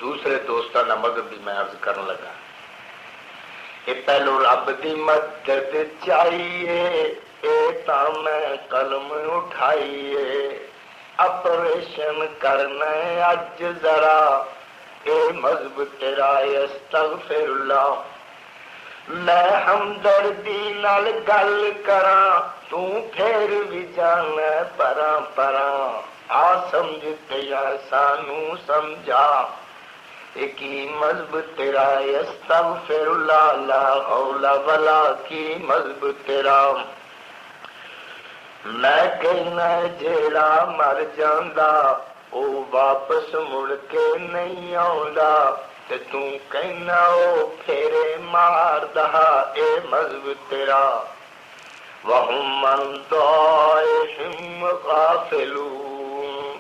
دوسرے دوستوں کا مذہب بھی میں عرض کرنے لگا. یہ پہلو رب دی مدد چاہیے، اے تا میں قلم اٹھائیے، آپریشن کرنا اج ذرا، اے مذہب تیرا استغفر اللہ. میں ہمدردی نال گل کراں، تو پھر بھی جانا پراں پراں، آ سمجھتے یا سانو سمجھا. کی مذہب تیرا استغفر اللہ، لا حول ولا کی مذہب تیرا. میں کہنا جیڑا مر جاندا او واپس مڑ کے نہیں آوندا، تے تو کہنا او پھیرے مار دا، اے مذہب تیرا. وَهُمْ مَنْ دُعَائِهِمْ غَافِلُونَ،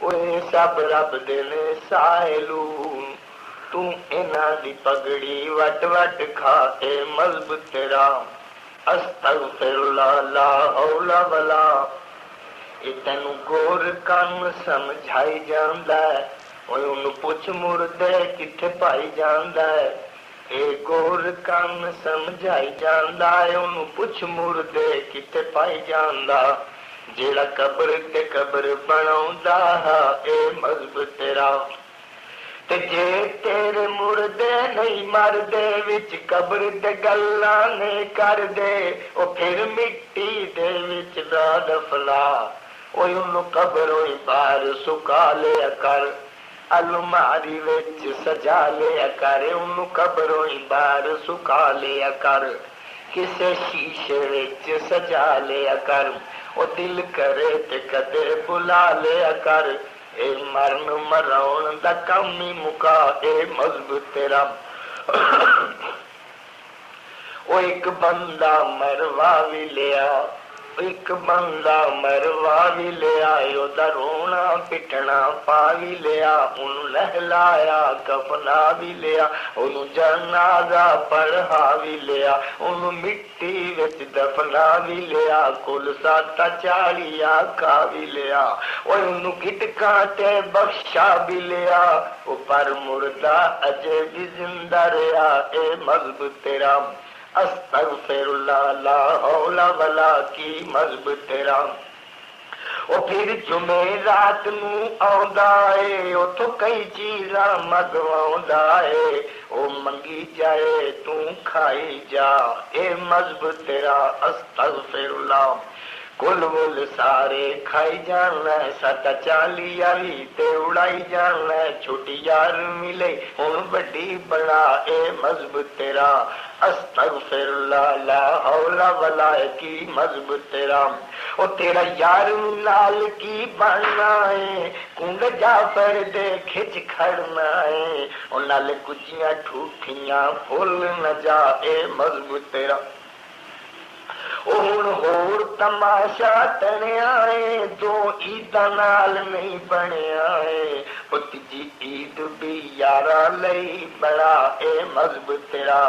وہ سب رب دے نے سائلون. تو انہاں دی پگڑی وٹ وٹ کھا، اے مذہب تیرا. استغفر اللہ، لا حول ولا. یہ تینوں گور کن سمجھائی جاندا ہے، انہوں پوچھ مردے کتھے پائی جاندا ہے. اے گور کن سمجھائی جاندا ہے، انہوں پوچھ مردے کتھے پائی جاندا. جیڑا قبر تے قبر بناوندا، اے مذہب تیرا. تے جے تیرے مردے نہیں مردے وچ قبر دے گلاں نے کر دے، او پھر مٹی دے وچ دا دفلا. اوے انہوں قبر ہوئی باہر سکا لیا کر، الماری وچ سجا لیا کر. انہوں قبر ہوئی باہر سکا لیا کر، کسے شیشے وچ سجا لیا کر. او دل کرے تے کدے بلا لیا کر. اے مرن مراؤن دا کم ہی مکا، اے مذہب تیرا. او ایک بندہ مروا بھی لیا، ایک بندہ مروا بھی لیا، او دا رونا پٹنا پا بھی لیا. انہوں لہلایا کفنا بھی لیا، انہوں جنازہ پڑھا بھی لیا، انہوں مٹی وچ دفنا بھی لیا. کل 740 کھا بھی لیا، انہوں گٹکاں تے بخشا بھی لیا. او پر مردہ اجے بھی زندہ رہا، اے مذہب تیرا. استغفر اللہ، لا حول ولا کی مذہب تیرا. او پھر جمعرات نو آندا اے، اوتھوں کئی چیزاں منگواوندا اے. او منگی جائے تو کھائی جا، اے مذہب تیرا. استغفر اللہ. کل ول سارے کھائی جانا، 740 والی تے اڑائی جانا. چھوٹی یار ملے ہن بڑی بنا، اے مذہب تیرا. استغفر اللہ، لا حول ولا کی مذہب تیرا. او تیرا یار نال کی بننا ہے، کنڈ جعفر دے کھچ کھڑنا ہے. او نال کچیاں ٹھوٹھیاں پھول نہ جا، اے مذہب تیرا. ہوں ہور تماشا تنیا ہے، دو عید نال نہیں بنیا ہے. تیجی عید بھی یارہ لئی بڑا، اے مذہب تیرا.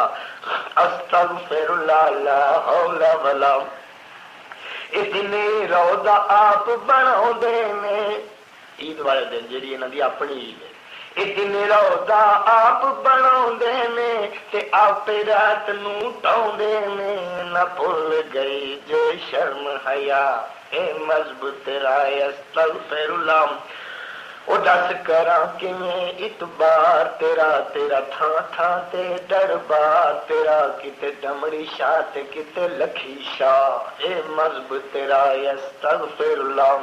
استغفر اللہ، لا حول ولا. اتنے روضہ آپ بناؤندے نے، عید والے دن جیڑی انہاں دی اپنی عید ہے. اتنے روضہ آپ بناؤندے نے تے آپ رات نو ٹاؤندے نے. نہ بھول گئی جو شرم حیا، اے مذہب تیرا. استغفر اللہ. او دس کراں کیویں اتبار تیرا، تیرا تھاں تھاں تے دربار تیرا. کتے ڈمڑی شاہ تے کتے لکھی شاہ، اے مذہب تیرا. استغفر اللہ.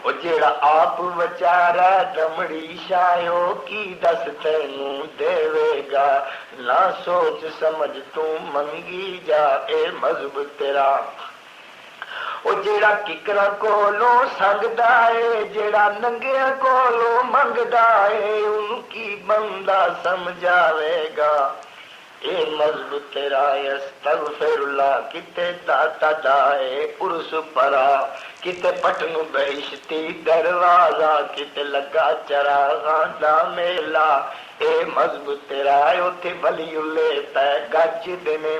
او جیڑا آپ وچارا دمڑی شاہو کی دس تینوں دے گا. نہ سوچ سمجھ تو منگی جا، اے مذہب تیرا. او جیڑا ککراں کولوں سنگدا اے، جیڑا ننگیاں کولوں منگدا اے، ان کی بندہ سمجھاوے گا، اے مذہب تیرا. استغفر اللہ. کتے داتا دائے عرس پرا، کتے پٹن بہشتی دروازہ، کتے لگا چراغاں دا میلہ، اے مذہب تیرا. اوتھے ولی اللہ پہ گج دینے،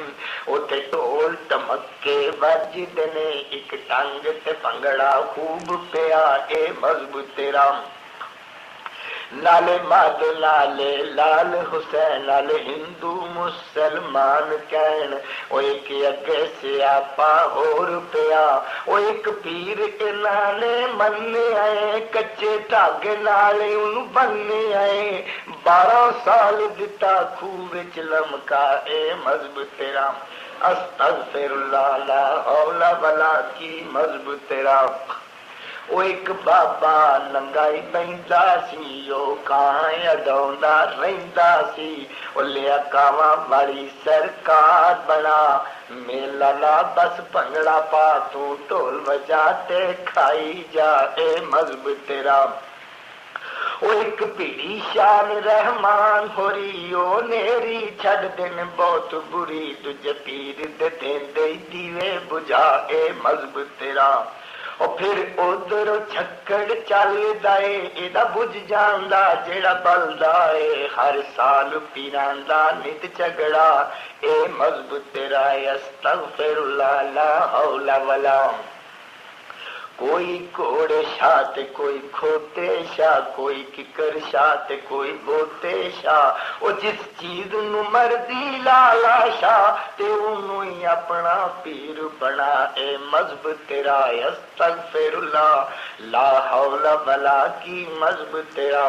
اوتھے ٹول ٹمکے وج دینے، ایک ٹنگ تے پنگڑا خوب پیا، اے مذہب تیرا. نالے ماد نالے لال حسین نالے ہندو مسلمان کہن وہ ایک اگے سیاپا ہور پیا وہ ایک پیر انہاں نے مننے آئے کچے دھاگے نالے ان بننے آئے 12 سال دتا خوہ وچ لمکا اے مذہب تیرا استغفر اللہ لا حول ولا کی مذہب تیرا وہ ایک بابا ننگائی بہندا سی وہ کان اڈاوندا رہندا سی وہ لیا کاواں والی سرکار بنا میلا لا بس بھنگڑا پا تو ڈھول وجا تے کھائی جا اے مذہب تیرا وہ ایک پیڑی شان رحمان ہو رہی او نیری چھڑ دن بہت بری دجے پیر دے دے دیوے بجھا اے مذہب تیرا اور پھر ادھر چھکڑ چل دے ایڈا بج جاندا جیڑا بلدا اے ہر سال پیران دا نت جھگڑا اے مذہب تیرا استغفر اللہ لا حول ولا کوئی کوڑے شاہ تے کوئی کھوتے شاہ کوئی ککر شاہ تے کوئی بوتے شاہ او جس چیز نو مردی لالا شاہ تے انہوں ہی اپنا پیر بنا اے مذہب تیرا استغفر اللہ لا حول ولا کی مذہب تیرا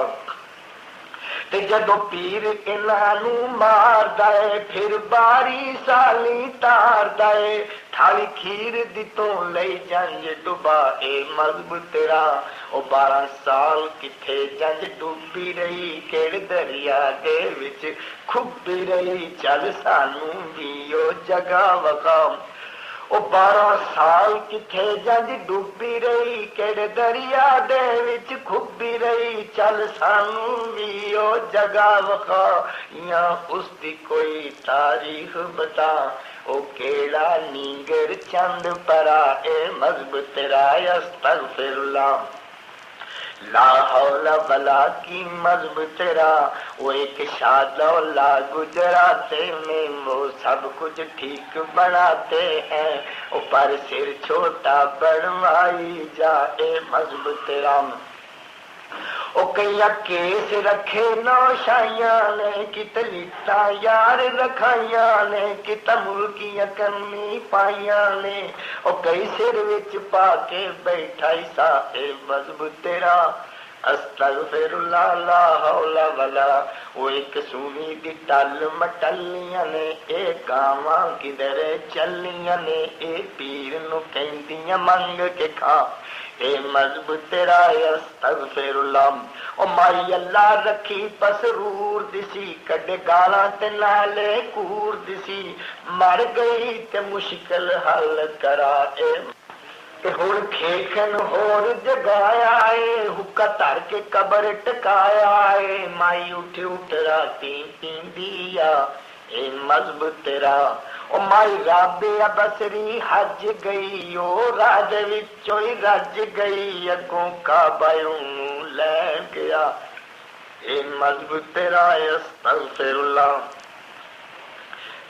تے جدو پیر انہاں نو مار دے پھر باری سالی تار دے تھالی کھیر دتوں لئی جنج ڈبا اے مذہب تیرا او 12 سال کتھے جنج ڈوبی رہی کیڑ دریا دے وچ کھبی رہی چل سانو بھی او جگہ وقا او 12 سال کتھے جنج ڈوبی رہی کیڑے دریا دے وچ کھبی رہی چل سانو بھی او جگہ وکھا یا اس دی کوئی تاریخ بتا او کیڑا نیگر چند پرا اے مذہب تیرا استغفر اللہ لا حول ولا کی مذہب تیرا وہ ایک شادولہ گجراتے میں وہ سب کچھ ٹھیک بناتے ہیں وہ پر سر چھوٹا بڑھوائی جا اے مذہب تیرا او کئی کیس رکھے نوشائیاں نے کت لٹا یار رکھائیاں نے کت ملکیاں کرنی پائیاں نے او کئی سر وچ پا کے بیٹھا سا اے مذہب تیرا استغفر اللہ لا حول ولا وہ ایک سونی دی ٹل مٹلیاں نے اے گاواں کدھر چلیاں نے اے پیر نو کہندیاں منگ کے کھا اے مذہب تیرا استغفر اللہ او مائی اللہ رکھی پسرور دسی کڈے گالاں تے نالے کور دسی مر گئی تے مشکل حل کرا اے تے ہن کھیکھن ہور جگایا اے حکا تر کے قبر ٹکایا اے مائی اٹھ اٹھ راتی پیندیا اے مذہب تیرا او مائی رابعہ بصری حج گئی او راج وچوں ہی رج گئی اگوں کعبہ لے گیا اے مذہب تیرا استغفر اللہ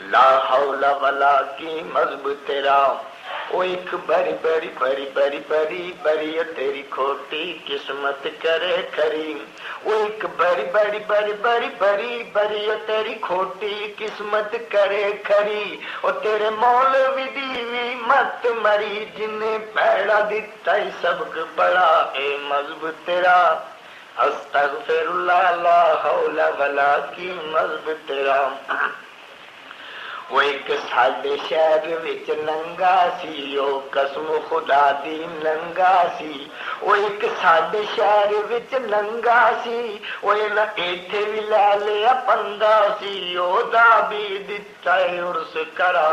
لا حول ولا کی مذہب تیرا وہ ایک بری بری بری بری بری بری تیری کھوٹی قسمت کرے کھری وہ ایک بری بری بری بری بری بری تیری کھوٹی قسمت کرے کھری وہ تیرے مولوی دیوی مت مری جنہیں پیڑا دیتا ہی سبق بڑا اے مذہب تیرا استغفر اللہ لا حول ولا کی مذہب تیرا وہ ایک ساڈے شہر وچ ننگا سی او قسم خدا دی ننگا سی وہ ایک ساڈے شہر وچ ننگا سی وہ ایتھے وی لے لیا پندا سی او دا بھی دتا عرس کرا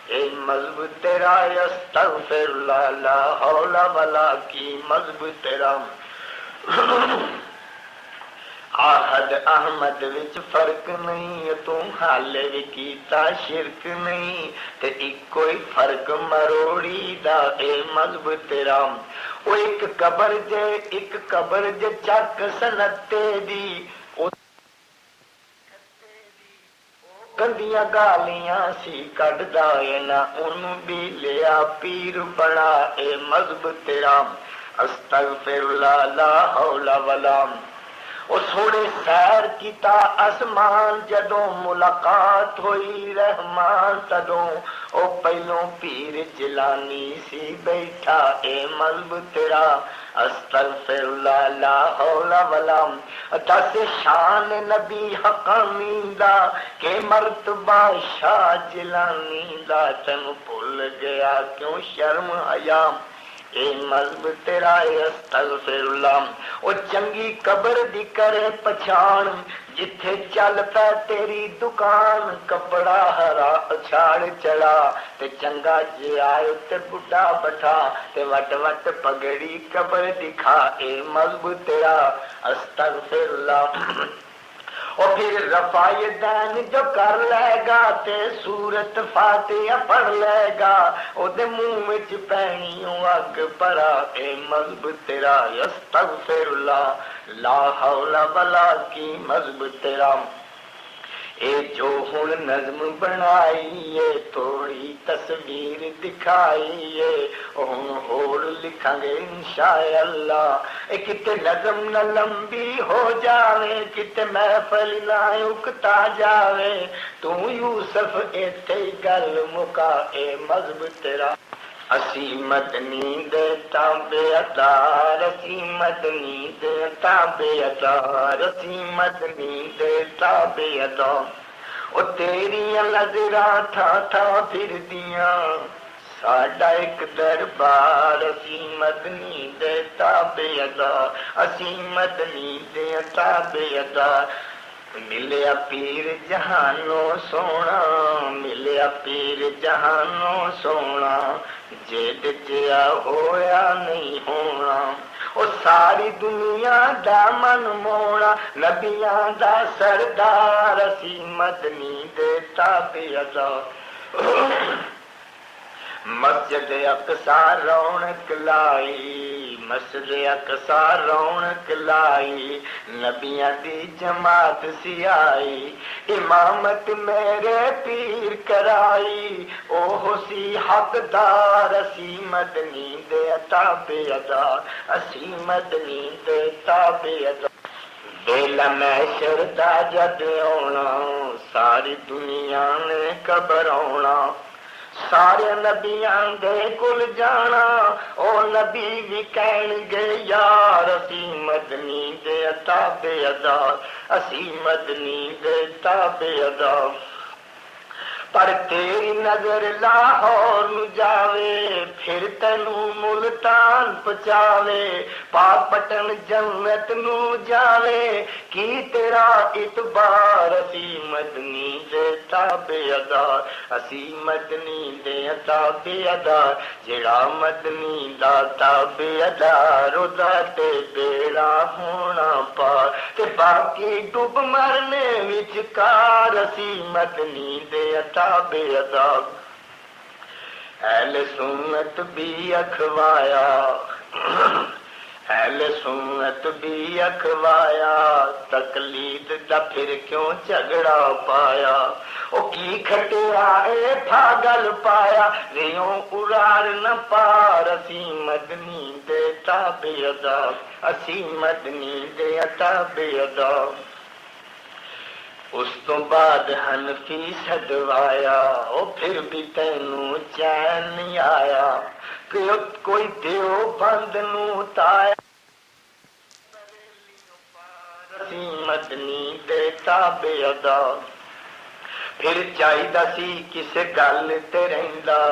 اے مذہب تیرا استغفر اللہ لا حول ولا کی مذہب تیرا آہد احمد وچ فرق نہیں تو حالے وی کیتا شرک نہیں تے ایک کوئی فرق مروڑی دا اے مذہب تیرا او ایک قبر جے چک سنتے دی گندیاں گالیاں سی کڈدا اے نا اونوں بھی لیا پیر بنا اے مذہب تیرا استغفر اللہ لا حول ولا او سونے سیر کیتا آسمان جدوں ملاقات ہوئی رحمان تدوں او پہلوں پیر جلانی سی بیٹھا اے مذہب تیرا استغفر اللہ لا حول ولا دس شان نبی حقانی دا کہ مرتبہ شاہ جلانی دا تن بھول گیا کیوں شرم حیا اے مذہب تیرا اے استغفر اللہ او چنگی قبر دی کرے پچھان جتھے چل پے تیری دکان کپڑا ہرا چھاڑ چڑا تے چنگا جے آئے تے بڈھا بٹھا تے وٹ وٹ پگڑی قبر دکھا اے مذہب تیرا استغفر اللہ اور پھر رفاع دین جو کر لے گا تے سورت فاتحہ پڑھ لے گا او دے منہ وچ پینی اگ پڑا اے مذہب تیرا استغفر اللہ لا حول ولا کی مذہب تیرا اے جو ہن نظم بنائی اے تھوڑی تصویر دکھائی اے ہن ہور لکھاں گے انشاءاللہ اے کتے نظم نہ لمبی ہو جاوے کتے محفل نہ اکتا جاوے تو یوسف ایتھے گل مکا اے مذہب تیرا اسی مدنی دے تابع دار اسی مدنی دے تابع دار اسی مدنی دے تابع دار او تیریاں نظراں تھا تھا پھر دیاں ساڈا ایک دربار اسی مدنی دے تابع دار اسی مدنی دے تابع دار ملیا پیر جہانوں سونا ملیا پیر جہانوں سونا جد جیا ہویا نہیں ہونا او ساری دنیا دا من مونا نبیاں دا سردار اسی مدنی دے تابع دار مسجد اقصی رونق لائی مسجد اقصی رونق لائی نبیاں دی جماعت سی آئی امامت میرے پیر کرائی اوہ سی حقدار اسی مدنی دے تابع دار اسی مدنی دے تابع دار بیلا محشر دا جد آنا ساری دنیا نے قبر آنا سارے نبیاں دے کل جانا او نبی بھی کہن گے یار اسی مدنی دے تابع دار اسی مدنی دے تابع دار پر تیری نظر لاہور نو جاوے پھر تینوں ملتان پچاوے پاک پٹن جنت نو جاوے کی تیرا اعتبار اسی مدنی دے تابع دار اسی مدنی دے تابع دار جڑا مدنی دا تابع دار او دا تے بیڑا ہونا پار تے باقی ڈوب مرنے وچکار اسی مدنی دے تابع دار اہل سنت بھی اکھوایا اہل سنت بھی اکھوایا تقلید دا پھر کیوں جھگڑا پایا او کی کھٹیا اے پاگل پایا ریوں اڑار نہ پار اسی مدنی دے تابع دار اسی مدنی دے تابع دار اس تو بعد حنفی سدوایا او پھر بھی تینوں چین نہیں آیا کہ کوئی دیو بند نو تایا اسی مدنی دے تابع دار پھر چاہیدا سی کسے گل تے رہندا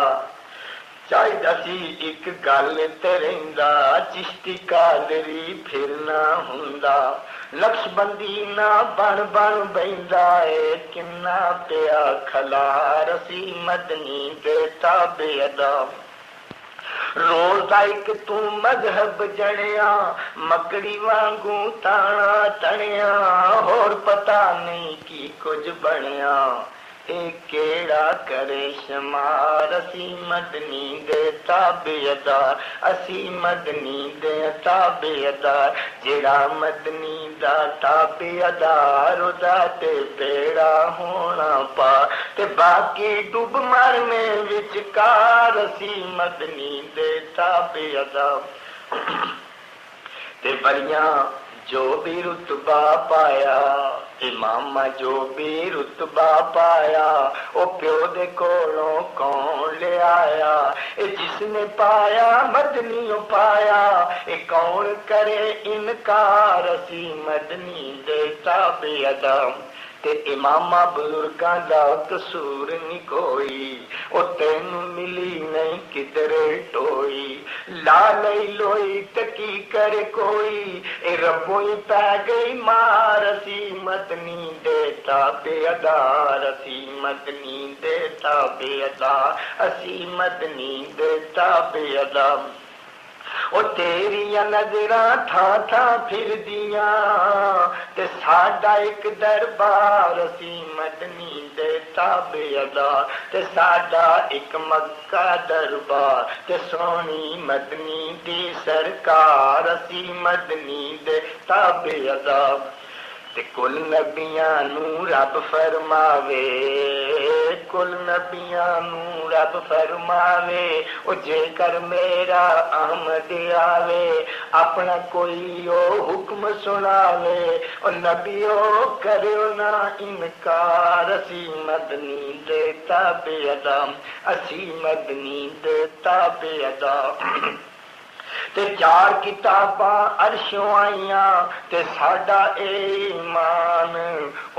چاہیدا سی ایک گل تے رہندا چشتی قادری پھر نہ ہوندا نقش بندی نہ بن بن بیندا اے کنا پیا کھلار اسی مدنی دے تابع دار روز ایک تو مذہب جڑیا مکڑی وانگوں تانا تنیا اور پتہ نہیں کی کچھ بنیا اے کیڑا کرے شمار اسی مدنی دے تابع دار اسی مدنی دے تابع دار جڑا مدنی دا تابع دار او دا تے بیڑا ہونا پا تے باقی ڈوب مرنے وچکار اسی مدنی دے تابع دار تے بڑیاں جو بھی رتبہ پایا امامہ جو بھی رتبہ پایا او پیو دے کولوں کون لے آیا اے جس نے پایا مدنی پایا اے کون کرے انکار اسی مدنی دے تابع ادا تے امامہ بزرگاں دا قصور نہیں کوئی او تینوں ملی نہیں کدھر ٹوئی لا لئی لوئی تکی کرے کوئی اے ربوں ہی پہ گئی مار اسی مدنی دیتا بے ادا اسی مدنی دیتا بے ادا اسی مدنی دیتا بے ادا او تیریاں نظراں تھا تھا پھر دیاں تے ساڈا ایک دربار اسی مدنی دے تابع ادا تے ساڈا ایک مکہ دربار تے سونی مدنی دی سرکار اسی مدنی دے تابع ادا تے کل نبیاں نو رب فرماوے کل نبیاں نو رب فرماوے او جے کر میرا احمد آوے اپنا کوئی او حکم سناوے او نبیو کریو نہ انکار اسی مدنی دے تابع ادا اسی مدنی دے تابع ادا تے چار کتاباں عرشوں آئیاں تے ساڈا ایمان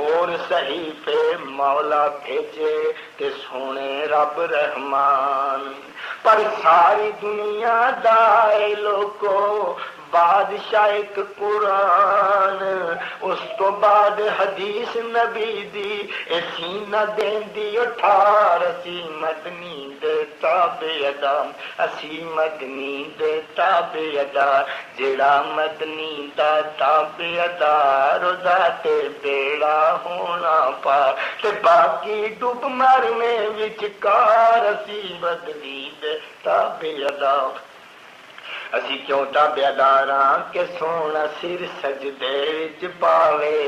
اور صحیفے مولا بھیجے تے سونے رب رحمان پر ساری دنیا دائے لوکو بادشاہ ایک قرآن اس تو بعد حدیث نبی دی اے سینہ دین دی اٹھار اسی مدنی دے تابع ادا اسی مدنی دے تابع ادا جیڑا مدنی دا تابع ادا روزہ تے بیڑا ہونا پار تے باقی ڈوب مرنے وچکار اسی مدنی دے تابع ادا اسی کیوں تابع داراں کہ سونا سر سجدے وچ پاوے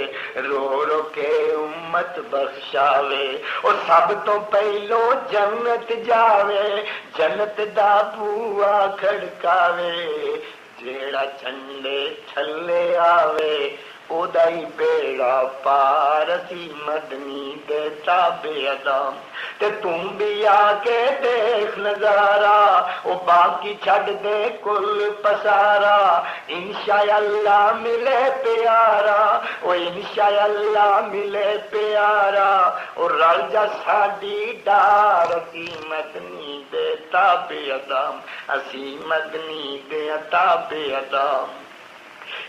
رو رو کے امت بخشاوے او سب تو پہلو جنت جاوے جنت دا بوا کھڑکاوے جیڑا جھنڈے تھلے آوے او دائی بیڑا پار اسی مدنی دے تابع ادا تے تم بھی آ کے دیکھ نظارہ او باقی چھڈ دے کل پسارا انشاءاللہ ملے پیارا او انشاءاللہ ملے پیارا او رل جا ساڈی ڈار اسی مدنی دے تابع ادا اسی مدنی دے تابع ادا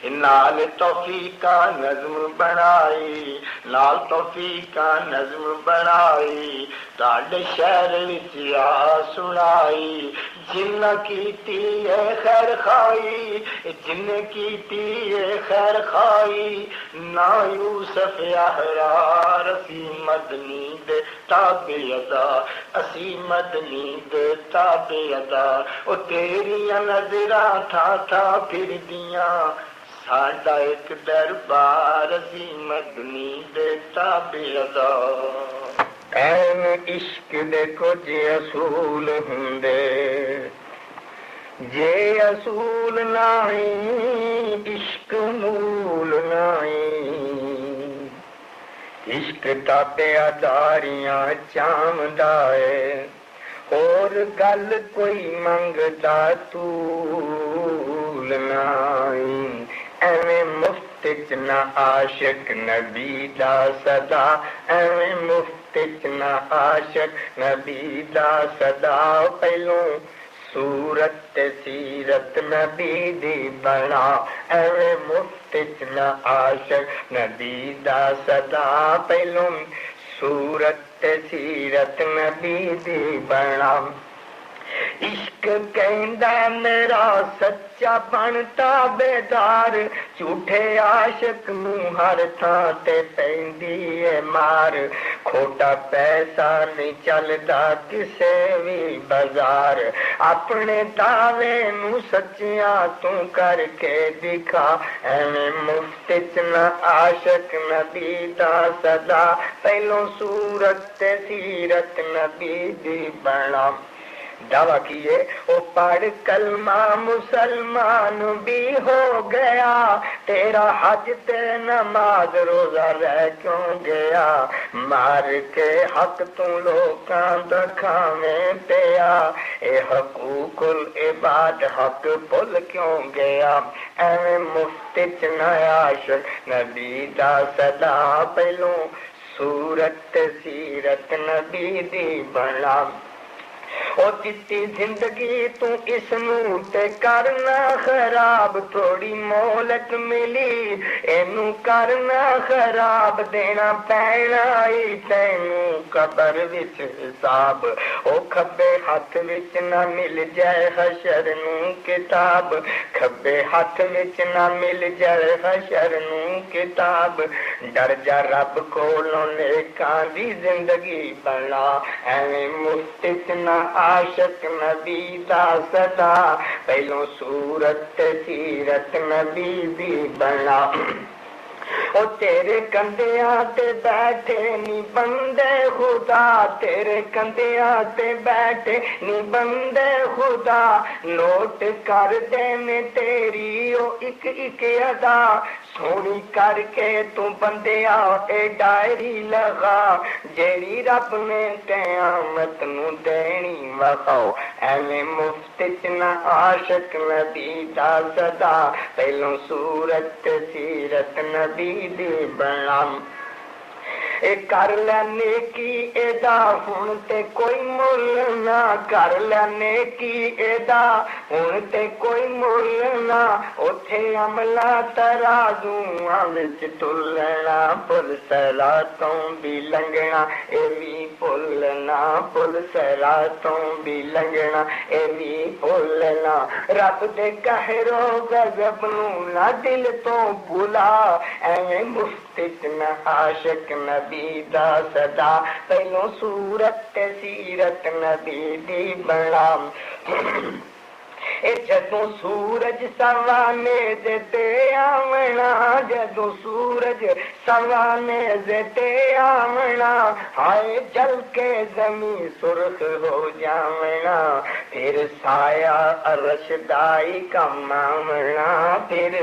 نال توفیقہ نظم بنائی نال توفیقہ نظم بنائی تاڈے شہر وچ آ سنائی جن کیتی ہے خیر خائی جن کیتی ہے خیر خائی نا یوسف احرار اسی مدنی دے تابع ادا اسی مدنی دے تابع ادا او تیریاں نظراں تھا تھا پھر دیاں ساڈا ایک دربار اسی مدنی دے تابع ادا این عشق دے کچھ اصول ہوندے جے اصول نہیں عشق مول نہیں عشق تابع داریاں چاوندا ہے اور گل کوئی منگدا طول نہیں ایویں مفت چ نہ عاشق نبی دا صدا ایویں مفت چ نہ عاشق نبی دا صدا پہلوں صورت تے سیرت نبی دی بنا ایویں مفت چ نہ عاشق نبی دا صدا پہلوں صورت تے سیرت نبی دی بنا عشق کہندا میرا سچا بنتا بیدار جھوٹے عاشق نوں ہر تھاں تے پیندی ہے مار کھوٹا پیسہ نہیں چلدا کسے وی بازار اپنے دعوے نوں سچیاں تو کر کے دکھا ایویں مفت چ نہ عاشق نبی دا صدا پہلوں صورت تے سیرت نبی دی بنا دعویٰ کیے وہ پڑھ کلمہ مسلمان بھی ہو گیا، تیرا حج تے نماز روزہ رہ کیوں گیا، مار کے حق تو لوکاں دا کھاویں پیا، اے حقوق العباد حق بھول کیوں گیا، ایویں مفت چ نہ عاشق نبی دا صدا، پہلوں صورت سیرت نبی دی بنا، او دتی زندگی تو اس نو تے کرنا خراب، تھوڑی مہلت ملی اینو کرنا خراب، دینا پینا ای تینوں قبر وچ حساب، او کھبے ہاتھ وچ نہ مل جائے حشر نو کتاب، کھبے ہاتھ وچ نہ مل جائے حشر نو کتاب، ڈر جا رب کولوں نیکاں دی زندگی بنا، ایویں مفت چ نہ عاشق نبی دا صدا، پہلوں صورت سیرت نبی دی بنا، او تیرے کندیاں تے بیٹھے نی بندے خدا، تیرے کندیاں تے بیٹھے نی بندے خدا، نوٹ کر دے میں تیری او ایک ایک ادا، سونی کر کے تو بندیاں اے ڈائری لگا، جیڑی رب نے قیامت نو دینی وکھاؤ، ایویں مفت چ نہ عاشق نبی دا صدا، پہلوں صورت سیرت نبی دی بنا، اے کر لے نیکی ایدا ہن تے کوئی مل نہ، کر لے نیکی ایدا ہن تے کوئی مل نہ، اوتھے عملہ ترازوآں وچ تلنا، پل صراطوں بھی لنگنا اے وی بھولنا، پل صراطوں بھی لنگنا اے وی بھولنا، رب دے قہر و غضب نو نہ دل تو بھلا، ایویں مفت چ نہ عاشق نبی دا صدا، پہلوں صورت سیرت نبی دی بنا، اے جدوں سورج سوانے تے آونا، جدوں سورج سوانے تے آونا، ہائے جل کے زمین سرخ ہو جاونا، پھر سایہ عرش دائی کم آونا، پھر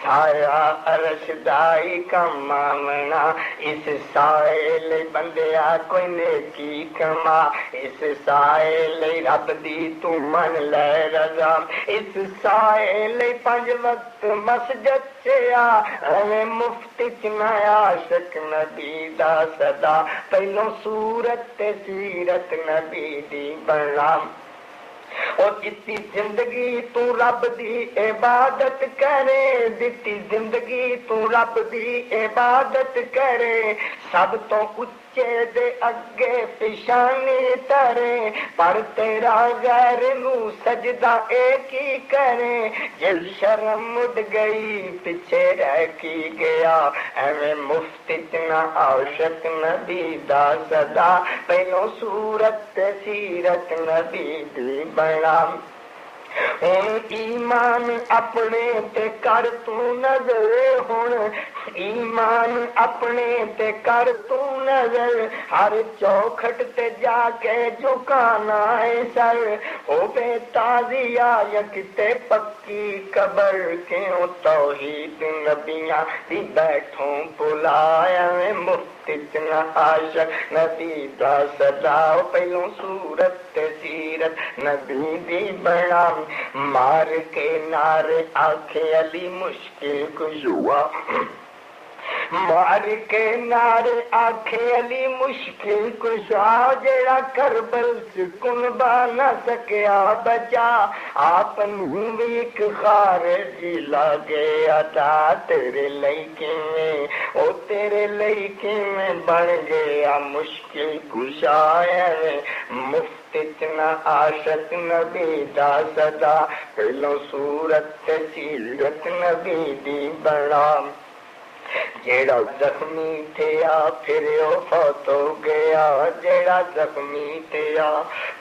سایہ عرش دائی کم آونا، اس سائے لئی بندیا کوئی نیکی کما، اس سائے لئی رب دی تو من لے رضا، اس سائے لئی 5 وقت مسجد چیا، ایویں مفت چ نہ عاشق نبی دا صدا، پہلوں صورت سیرت نبی دی بنا، اور جتی زندگی تو رب دی عبادت کرے، جتی زندگی تو رب دی عبادت کرے، سب تو اچے دے اگے پیشانی ترے، پر تیرا غیر نو سجدہ ایک ہی کرے، جل شرم اڑ گئی پیچھے رہ کی گیا، ایویں مفت چ نہ عاشق نبی دا صدا، پہلوں صورت سیرت نبی دی بنا، ہن ایمان اپنے تے کر تو نظر، ہن ایمان اپنے تے کر تو نظر، ہر چوکھٹ تے جا کے جھکانا ہے سر، ہوے تازیہ یکتے پکی قبر، کیوں توحید نبیاں دی بیٹھوں بلایا، مفت چ نہ عاشق نبی دا صدا، پہلوں صورت سیرت نبی دی بنا، مار کے نعرے آنکھیں علی مشکل کشوا، مار کے نعرے آنکھیں علی مشکل کشا، جڑا کربل چ کنبا نہ سکیا بچا، آپ نوں وی ایک خارجی لاگے عطا، تیرے لئی کیویں او تیرے لئی کیویں بن گیا مشکل کشا، ایویں مفت چ نہ عاشق نبی دا صدا، پہلوں صورت سیرت نبی دی بنا، جیڑا زخمی تھیا پھر او فوت ہو گیا، جیڑا زخمی تھیا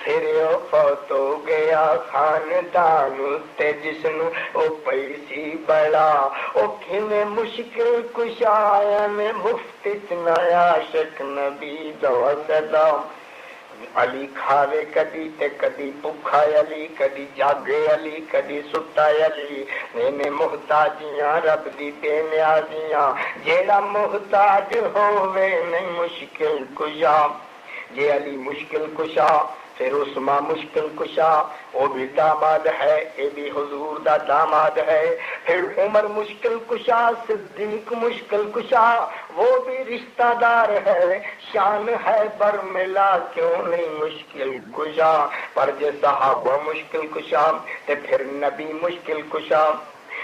پھر او فوت ہو گیا، خاندان تے جس نو او پیسی بڑا، او کھویں مشکل کشا، میں مفت چ نہ عاشق نبی دا صدا، علی کھاوے کدی تے کدی بھکھا علی، کدی جاگے علی، کدی ستا علی، نے محتاجیاں رب دی بے نیازیاں، جیڑا محتاج ہووے نہیں مشکل کشا، یہ علی مشکل کشا، پھر عثمان مشکل کشا، وہ بھی داماد ہے، یہ بھی حضور دا داماد ہے، پھر عمر مشکل کشا، صدیق مشکل کشا، وہ بھی رشتہ دار ہے، شان ہے پر ملا کیوں نہیں مشکل کشا، پر جے صحابہ مشکل کشا تے پھر نبی مشکل کشا،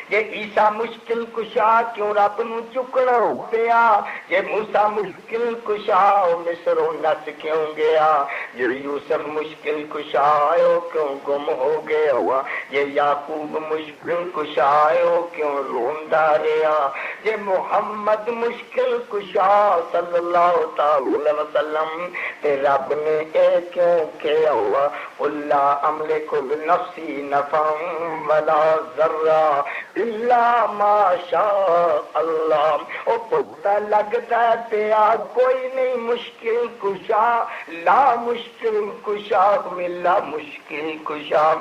یہ عیسیٰ مشکل کشا کیوں رب نو چکنا پیا، یہ موسیٰ مشکل کشا مصروں نس کیوں گیا، یہ یوسف مشکل کشا کیوں گم ہو گیا ہوا، یہ یعقوب مشکل کشا کیوں روندا رہا، یہ محمد مشکل کشا صلی اللہ تعالی وسلم تے رب نے اے کیوں کیا ہوا، اللہ املک نفسی نفعا ولا ضرا الا ما شاء اللہ، او پتا لگتا پیا کوئی نہیں مشکل کشا، لا مشکل کشا ملا مشکل کشا،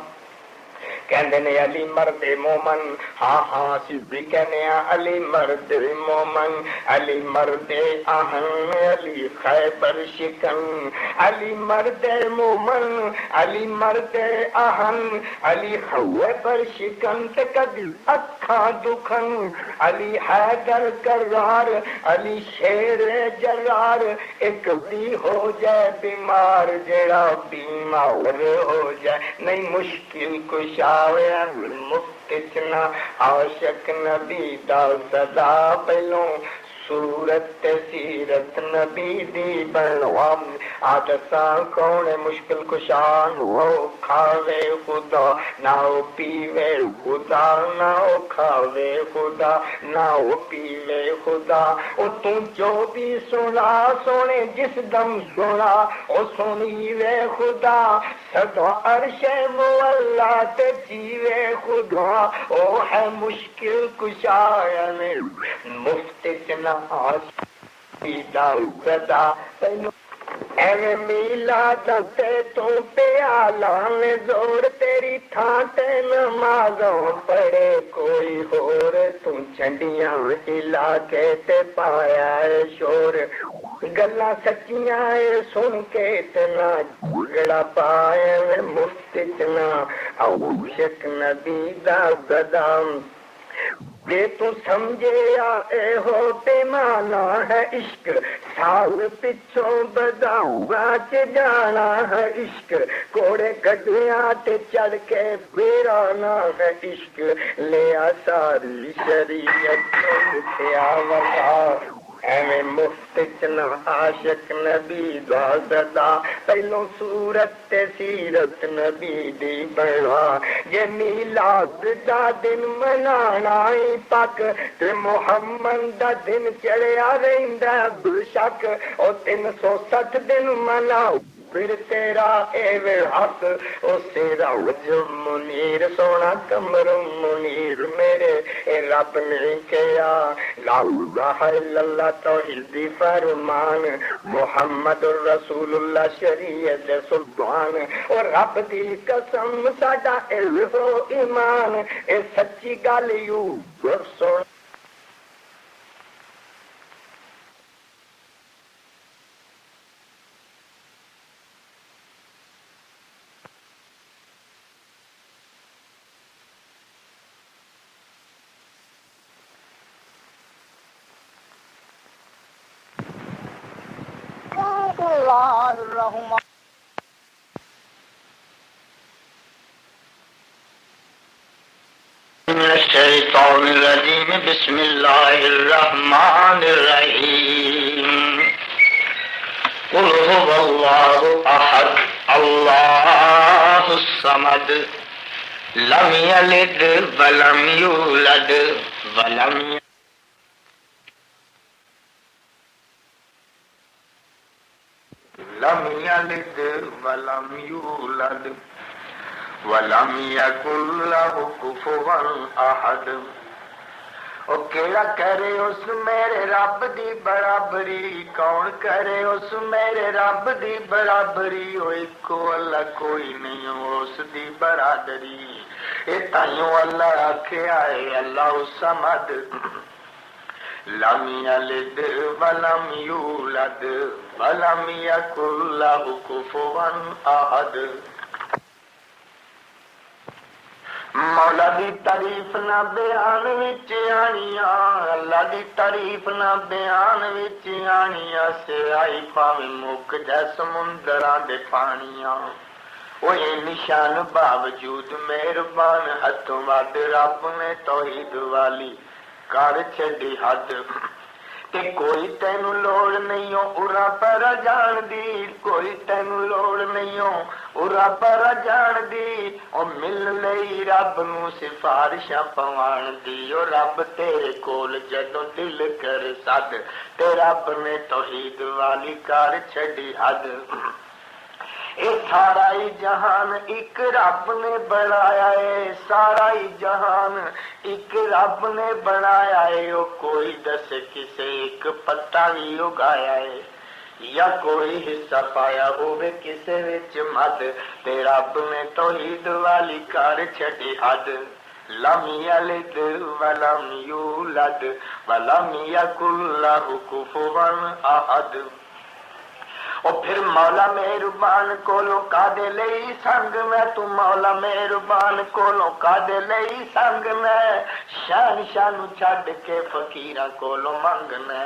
کہندے نے علی مرد مومن، ہاں ہاں بھی کہنے علی مرد مومن، علی مرد آہن، علی خیبر شکن، علی مرد مومن، علی مرد آہن، علی خیبر شکن تے کبھی اکھاں دکھن، علی حیدر کرار، علی شیر جرار، ایک بھی ہو جائے بیمار جڑا بیمار ہو جائے نہیں مشکل کشا، مفتنا عاشق نبی دا صدا پہلوں صورت سیرت نبی دی بنوا، آدساں کون مشکل کشان، وہ کھاوے خدا نہ وہ پیوے خدا، نہ وہ کھاوے خدا نہ وہ پیوے خدا، او تو جو بھی سنا سونے جس دم سنا او سنی وے خدا، سدا عرش مولا تے جیوے خدا، او ہے مشکل کشا مفت چنا صدا ایویں میلاد تے تو پیالان زور تیری تھان تے نمازوں پڑھے کوئی ہور، تو چنڈیاں ہلا کے تے پایا ہے شور، گلاں سچیاں سن کے اتنا جھگڑا پائے مفت چنا عاشق نبی دا بدام، یہ تو سمجھے اے ہو پیمانہ ہے عشق، سال پچھوں بداؤں چ جانا ہے عشق، کوڑے گڈیاں تے چڑھ کے پھرانا ہے عشق، لیا ساری شریعت کیا وفا، ایویں مفت چنا عاشق نبی دا صدا، پہلوں صورت تے سیرت نبی دی بنوا، یہ میلاد دا دن منانا پاک تے محمد دا دن چڑھیا رہندا بے شک، او 360 دن مناؤ پھر تیرا اے حق، او تیرا وجہ منیر سونا کمر منیر میرے، اے رب نے کیا لا الہ الا اللہ توحیدی فرمان، محمد رسول اللہ شریعت سلطان، اور رب دی قسم ساڈا علم ہو ایمان، اے سچی گل یو سن الشیطان الرجیم، بسم اللہ الرحمن الرحیم، قل هو اللہ احد اللہ الصمد لم یلد ولم یولد ولم یلد ولم یولد ولم یکن له کفوا احد، او کیڑا کرے اس میرے رب دی برابری، کون کرے اس میرے رب دی برابری، او اکو اللہ کوئی نہیں اس دی برادری۔ اے تائیوں اللہ آکھیا ہے اللہ الصمد، لم یلد ولم یولد ولم یکن لہ کفوا احد۔ مولا دی تعریف نہ بیان وچ آنیاں، اللہ دی تعریف نہ بیان وچ آنیاں، سیائی پاویں مک جائے سمندراں دے پانیاں۔ وہ یہ نشان باوجود مہربان ہتھوں ود رب نے توحید والی کر چھڈی حد، تے کوئی تینوں لوڑ نہیں اُرا پر جان دی، کوئی تینوں لوڑ نہیں اُرا پر جان دی، او مل لئی رب نو سفارشاں پوان دی، او رب تیرے کول جدوں دل کر سد، تے رب نے توحید والی کر چھڈی حد۔ اے سارا ہی جہان ایک رب نے بنایا ہے، سارا ہی جہان ایک رب نے بنایا ہے، او کوئی دس کسے ایک پتا بھی اگایا ہے، یا کوئی حصہ پایا ہوئے کسے وچ مد، تے رب نے توحید والی کر چھڈی حد۔ لم یلد ولم یولد ولم یکن لہ کفوا احد۔ اور پھر مولا مہربان کولو کادے لئی سنگ میں، تو مولا مہربان کولو کادے لئی سنگ میں، شان شانو چھڈ کے فقیراں کولو منگنا،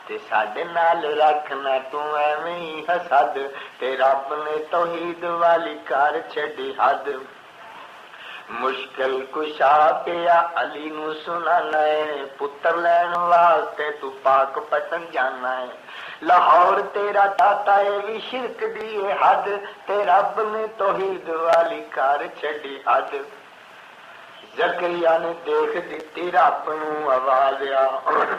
تے ساڈے نال رکھنا تو ایویں ہی حسد، تے رب نے توحید والی کر چھڈی حد۔ مشکل کشا پیا علی نو سنانا ہے، پتر لین واسطے تو پاک پٹن جانا ہے، لاہور تیرا داتا ہے بھی شرک دی حد، تے رب نے توحید والی کر چھڈی حد۔ زکریا نے دیکھ دیتی رب نو آواز آ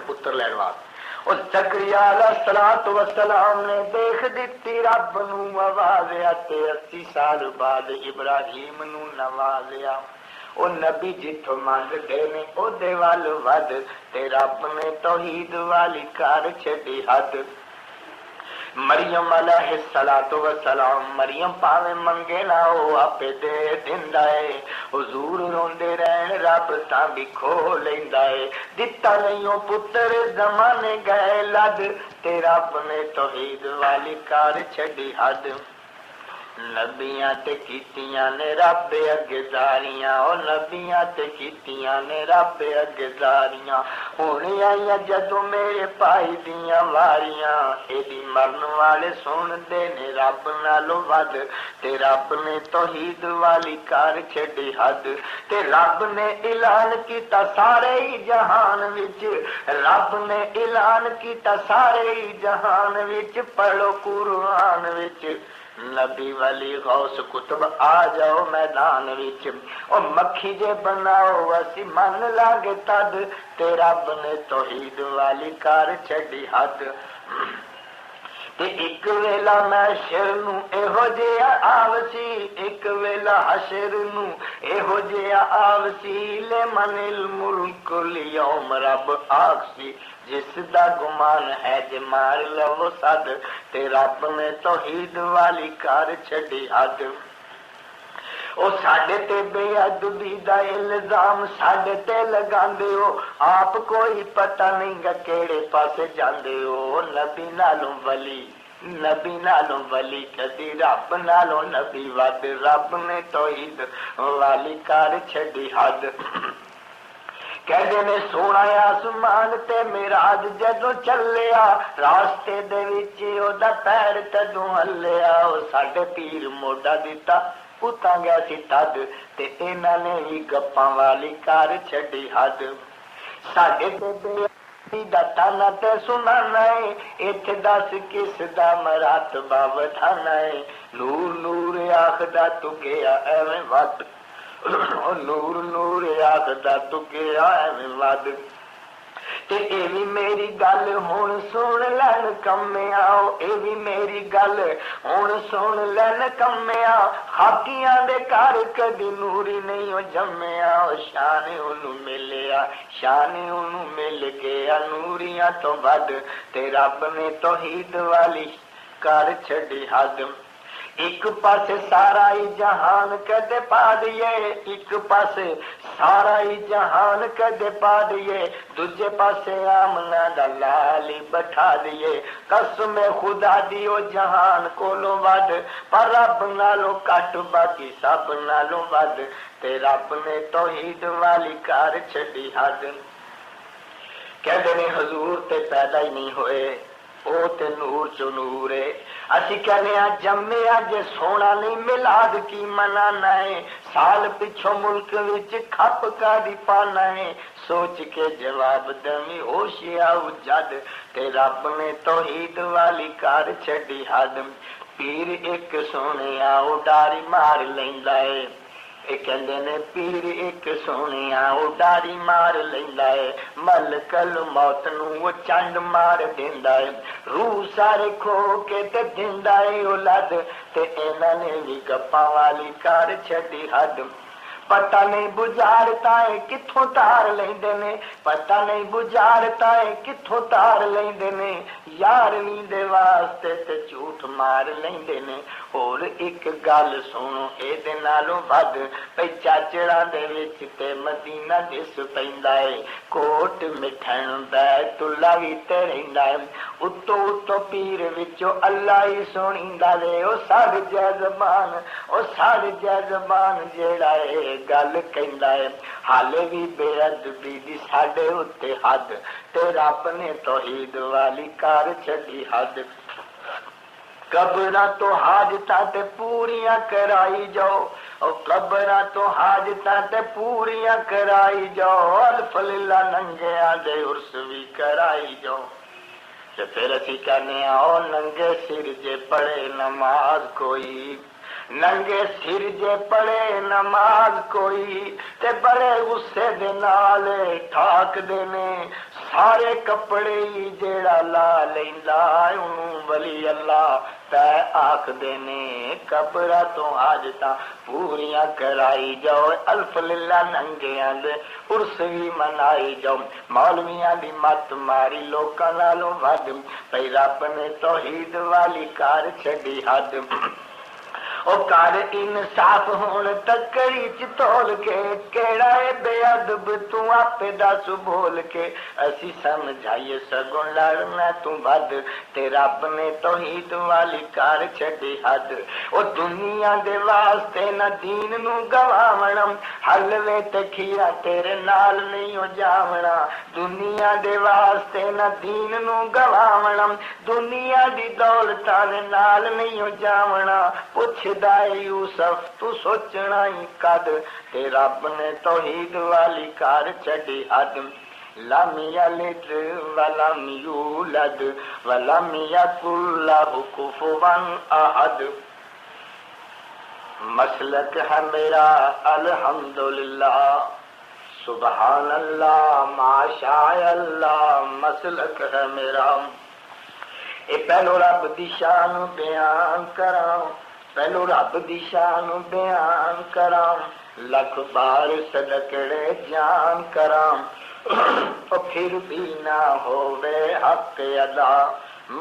پتر لین واسطے، اور زکریا علیہ السلام نے دیکھ دیتی رب نو آواز آ، تے 80 سال بعد ابراہیم نو نوازیا، او نبی جتھوں منگدے نے او دے ول ود، تے رب نے توحید والی کر چھڈی حد۔ مریم علیہ السلام، مریم پاویں منگے نہ او آپے دے دیندا ہے، حضور روندے رہن رب تاں بھی کھو لیندا ہے، دتا نہیں او پتر زمانے گئے لد، تے رب نے توحید والی کر چھڈی حد۔ نبیاں تے کیتیاں نے رب اگے زاریاں، او نبیاں تے کیتیاں نے رب اگے زاریاں، ہن آئیاں جدوں میرے پائی دیاں واریاں، ایڈی مرن والے سن دے نے رب نالوں ود، تے رب نے توحید والی کر چھڈی حد۔ تے رب نے اعلان کیتا سارے ہی جہان وچ، رب نے اعلان کیتا سارے ہی جہان وچ، پڑھو قرآن وچ، نبی ولی غوث کتب آ جاؤ میدان وچ، او مکھی جے بناؤ اسی من لاگے تد، تے رب نے توحید والی کر چھڈی حد۔ تے ایک ویلا محشر نو ایہو جیا آوسی، ایک ویلا حشر نو ایہو جیا آوسی، لمن الملک اليوم رب آکسی، جس دا گمان ہے جے مار لو صد، تے رب نے توحید والی کر چھڈی حد۔ او ساڈے تے بے ادبی دا الزام ساڈے تے لگاندے ہو، آپ کوئی پتہ نہیں گا کیڑے پاسے جاندے ہو، نبی نالوں ولی، نبی نالوں ولی کدی رب نالوں نبی ود، رب نے توحید والی کر چھڈی حد۔ کہندے نے سونا آسمان تے معراج جدوں چلیا، راستے دے وچ او دا پیر تدوں ہلیا، او ساڈے پیر موڈا دتا اتاں گیا سی تد، تے انہاں نے بھی گپاں والی کر چھڈی حد۔ ساڈے تے بے دا تانا تے سنانا ہے، ایتھے دس کس دا مراتبہ وٹھانا ہے، نور نور آخدا تو گیا ایویں ود، نور نور آخدا تو گیا ایویں ود، تے اے بھی میری گل ہن سن لین کمیا، اے بھی میری گل ہن سن لین کمیا، خاکیاں دے گھر کدی نوری نہیں او جمیا، شان اونوں ملیا، شان اونوں مل گیا نوریاں تو ود، تے رب نے توحید والی کر چھڈی حد۔ ایک پاسے سارا ہی جہان کدے پا دیے، ایک پاسے سارا ہی جہان کدے پا دیے، دوجے پاسے آمنا دا لال ہی بٹھا دیے، قسم خدا دی او جہان کولوں ود، پر رب نالوں کٹ باقی سب نالوں ود، تے رب نے توحید والی کر چھڈی حد۔ کہندے نے حضور تے پیدا ہی نہیں ہوئے، او تے نور چو نور ہے، اسی کہنے جمیا جے سونا نہیں ملاد کی منانا ہے، سال پچھو ملک وچ کھپ کا دی پانا ہے، سوچ کے جواب دمی ہوشیا جد، تے رب نے توحید والی کر چھڈی حد۔ پیر ایک سونیا اڈاری مار لیندا ہے، اے کہندے نے پیر ایک سونیا اڈاری مار لیندا ہے، ملکل موت نوں وہ چنڈ مار دیندا ہے، روح سارے کھو کے تے دیندا ہے اولاد، تے انہاں نے بھی گپاں والی کر چھڈی حد۔ پتہ نہیں بجھاڑتا ہے کتھوں تار لیندے نے، پتہ نہیں بجھاڑتا ہے کتھوں تار لیندے نے، یارویں دے واسطے تے جھوٹ مار لیندے نے۔ اور ایک گل سنو اے دے نالوں ود، پئی چاچڑاں دے وچ تے مدینہ دس پیندا ہے، کوٹ مٹھن بیت اللہ وی تے رہندا ہے، اتو اتو پیر وچوں اللہ ہی سنیندا وے، او ساڈ جے زبان، او ساڈ جے زبان جیڑا ہے گل کہندا ہے، حالے بھی بے ادبی دی ساڈے اتے حد، تے رب نے توحید والی کر چھڈی حد۔ قبراں تو حاجتاں تے پوریاں کرائی جاؤ، او قبراں تو حاجتاں تے پوریاں کرائی جاؤ، الف للہ ننگیاں دے عرس بھی کرائی جاؤ، تے پھر اسی کہنے او ننگے سر جے پڑھے نماز کوئی، ننگے سر جے پڑھے نماز کوئی، تے بڑے غصے دے نال ٹھاک دے نے، سارے کپڑے ہی جیڑا لا لیندا اونوں ولی اللہ تے آکھ دے نے، قبراں تو حاجتاں پوریاں کرائی جاؤ، الف للہ ننگیاں دے عرس بھی منائی جاؤ، مولویاں دی مت ماری لوکاں نالوں ود، پئی رب نے توحید والی کر چھڈی حد۔ او کر انصاف ہون تکڑی چ تول کے، کیڑا ہے بے ادب تو آپے دس بول کے، اسی سمجھائیے سگوں لڑنا تو ود، تے رب نے توحید والی کر چھڈی حد۔ او دنیا دے واسطے نہ دین نو گواونا، حلوے تے کھیرا تیرے نال نہیں ہو جاونا، دنیا دے واسطے نہ دین نو گواونا، دنیا دی دولتاں دے نال نہیں ہو جاونا، پوچھ دائے یوسف تو سوچنا ہی کد، تے رب نے توحید والی کر چھڈی حد۔ لم یلد ولم یولد ولم یکن لہ کفوا احد، مسلک ہے میرا الحمدللہ، سبحان اللہ ماشاء اللہ، مسلک ہے میرا۔ اے پہلو رب دی شان بیان کراں، پہلو رب دی شان بیان کراں، لکھ بار صدقڑے جان کراں، اور پھر بھی نہ ہووے حق ادا،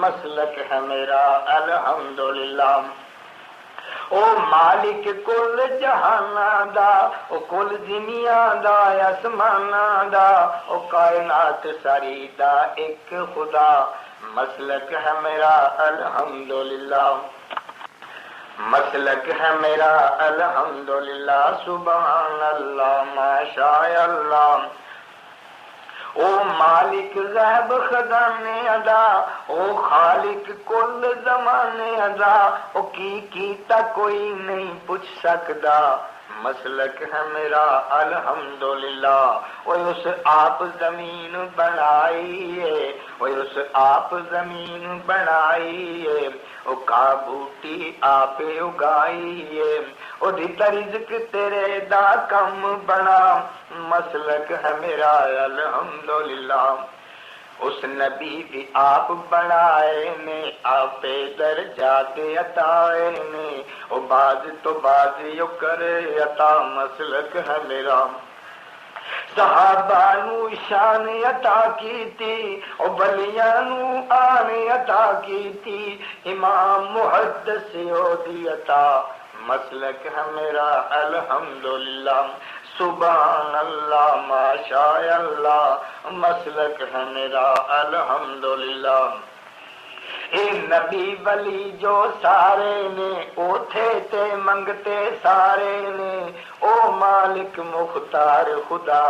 مسلک ہے میرا الحمدللہ۔ او مالک کل جہاناں دا، او کل دنیا دا آسماناں دا، او کائنات ساری دا ایک خدا، مسلک ہے میرا الحمدللہ، مسلک ہے میرا الحمدللہ، سبحان اللہ ماشاء اللہ۔ او مالک غیب خزانے ادا، او خالق کل زمانے ادا، او کیتا کوئی نہیں پوچھ سکدا، مسلک ہے میرا الحمدللہ۔ اوے اس آپ زمین بنائی ہے، اوے اس آپ زمین بنائی ہے، او کا بوٹی آپ اگائی ہے، او دیتا رزق تیرے دا کم بنا، مسلک ہے میرا الحمدللہ۔ اس نبی بھی آپ بنائے نے، آپ درجات عطائے نے، او باز تو باز یو کرے عطا مسلک ہے میرا۔ صحابہ نو شان عطا کی تھی، او بلیاں نو آن عطا کی تھی، امام محدث دی عطا مسلک ہے میرا الحمدللہ۔ سبحان اللہ ماشاء اللہ مسلک ہے میرا الحمدللہ۔ اے نبی ولی جو سارے نے، اوتھے تے منگتے سارے نے، او مالک مختار خدا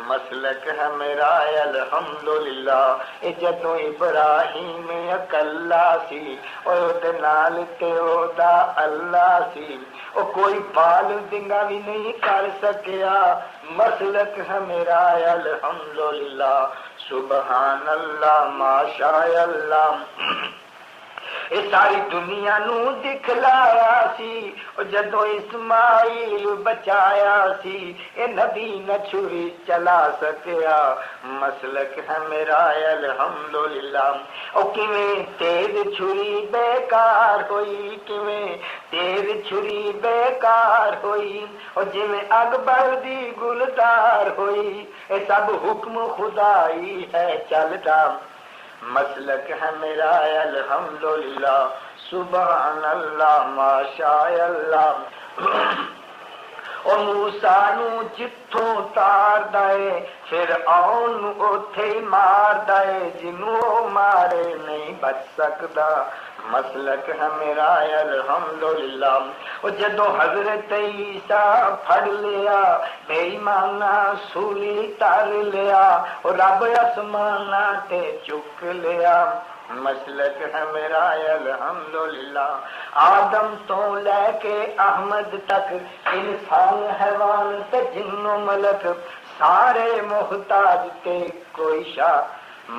مسلک ہے میرا الحمدللہ۔ اے جدوں ابراہیم اکلا سی، او دے نال تے او دا اللہ سی، او کوئی پال دنگا بھی نہیں کر سکیا مسلک ہے میرا الحمدللہ۔ سبحان اللہ ماشاء اللہ۔ اے ساری دنیا نو دکھلایا سی، او جدو اسماعیل بچایا سی، اے نبی نہ چھری چلا سکیا مسلک ہے میرا الحمدللہ۔ او کیویں تیز چھری بیکار ہوئی، کیویں تیز چھری بیکار ہوئی، او جویں اگ بلدی گلدار ہوئی، اے سب حکم خدائی ہے چلدا مسلک ہے میرا الحمدللہ۔ سبحان اللہ ماشاء اللہ۔ او موسیٰ نو جتھوں تار دائے، فرعون نو اوتھے مار دائے، جنوں مارے نہیں بچ سکدا مسلک ہے میرا الحمدللہ۔ او جدو حضرت عیسیٰ پھڑ لیا، بے ایمانہ سولی تار لیا، او رب آسمانہ تے چک لیا مسلک ہے میرا الحمدللہ۔ آدم تو لے کے احمد تک، انسان حیوان تے جن و ملک، سارے محتاج تے کوئی شاہ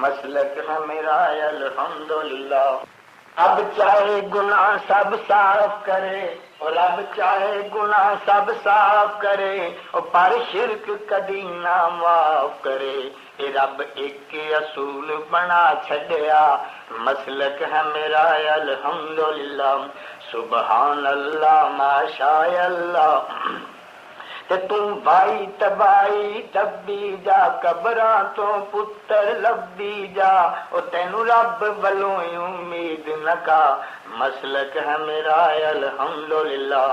مسلک ہے میرا الحمدللہ۔ اب چاہے گناہ سب صاف کرے، اور اب چاہے گناہ سب صاف کرے، اور پر شرک کدی نہ معاف کرے۔ اے رب ایک اصول بنا چھڈیا مسلک ہے میرا الحمدللہ۔ سبحان اللہ ماشاء اللہ۔ تے تم بائی تبائی تبی جا، قبراں تو پتر لبی جا، او تینو رب ولوں امید نہ کا مسلک ہے میرا الحمدللہ۔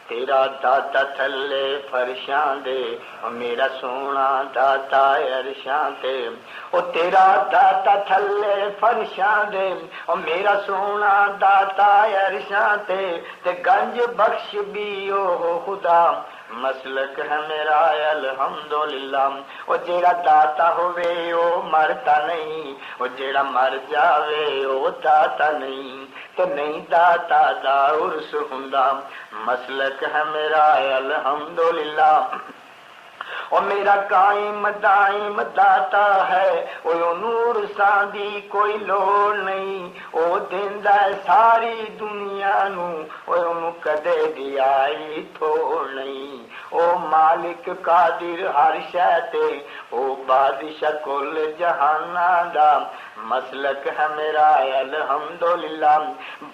تیرا داتا تھلے فرشاں دے، او میرا سونا داتا عرشاں تے، او تیرا داتا تھلے فرشاں دے، او میرا سونا داتا عرشاں تے گنج بخش بھی او خدا مسلک ہے میرا الحمدللہ۔ او جیڑا داتا ہووے او مرتا نہیں، او جیڑا مر جاوے او داتا نہیں، تے نہیں داتا دا عرس ہوندا مسلک ہے میرا الحمدللہ۔ او میرا قائم دائم داتا ہے، او نور ساندی کوئی لوڑ نہیں، او دیندا ہے ساری دنیا نو، او کدے دی آئی تھوڑ نہیں، او مالک قادر ہر شے تے، او بادشاہ کل جہاناں دا مسلک ہے میرا الحمدللہ۔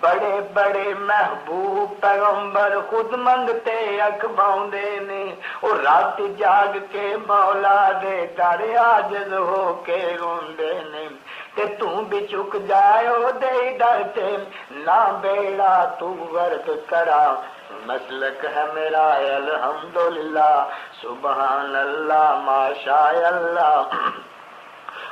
بڑے بڑے محبوب پیغمبر خود منگتے اکھباؤندے نے، او رات جاگ کے مولا دے در عاجز ہو کے روندے نے، تے تو بھی چک جائے دے ڈر تے نہ بیڑا تو ورد کرا مسلک ہے میرا الحمدللہ۔ سبحان اللہ ماشاء اللہ۔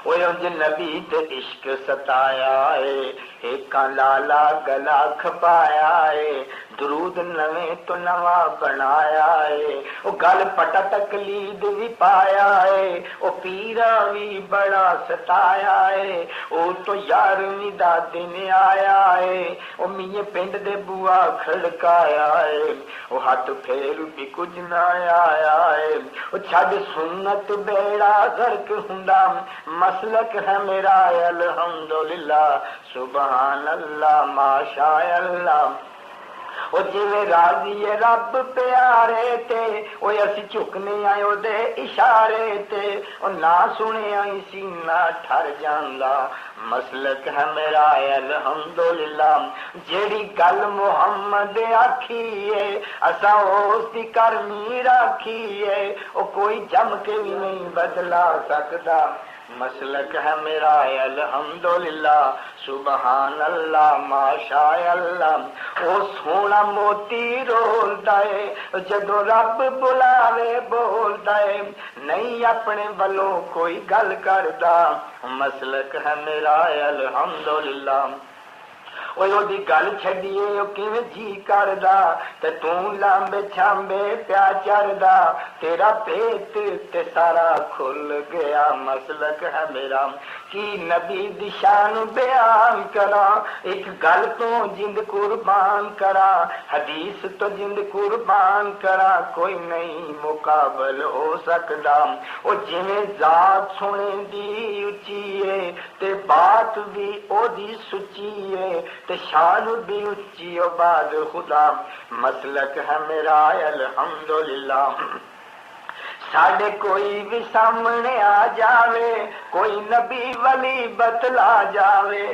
وہ انج نبی تے عشق ستایا ہے، ایکاں لالا گلا کھپایا ہے، درود نویں تو نواں بنایا ہے، وہ گل پٹا تقلید بھی پایا ہے، وہ پیرا بھی بڑا ستایا ہے، وہ تو 11ویں دا دن آیا ہے، وہ میے پنڈ دے بوا کھڑکایا ہے، وہ ہاتھ پھیر بھی کچھ نہ آیا ہے، وہ چھڈ سنت بیڑا غرق ہوندا مسلک ہے میرا الحمدللہ۔ سبحان اللہ ماشاء اللہ۔ او جویں راضی رب پیارے تے او اسی جھکنے آئے او دے اشارے تے او نہ سنے آئی سینہ ٹھر جاندا مسلک ہے میرا الحمدللہ جیڑی گل محمد آکھیے اسا اس دی کرنی راکھیے او کوئی جم کے بھی نہیں بدلا سکدا مسلک ہے میرا الحمدللہ سبحان اللہ ماشاء اللہ او سونا موتی رولدا ہے جدو رب بلاوے بولدا ہے نہیں اپنے ولوں کوئی گل کردا مسلک ہے میرا الحمدللہ او دی گل چھڈیے او کیویں جی کردا تے تو لامبے چھامبے پیا چردا تیرا پیٹ تے سارا کھل گیا مسلک ہے میرا کی نبی دی شان بیان کرا ایک گل تو جند قربان کرا حدیث تو جند قربان کرا کوئی نہیں مقابل ہو سکدا او جویں ذات سنے دی اچھی ہے تے بات بھی او دی سچی ہے تے شان بھی اچھی او بعد خدا مسلک ہے میرا الحمدللہ ساڈے کوئی بھی سامنے آ جاوے کوئی نبی ولی بتلا جاوے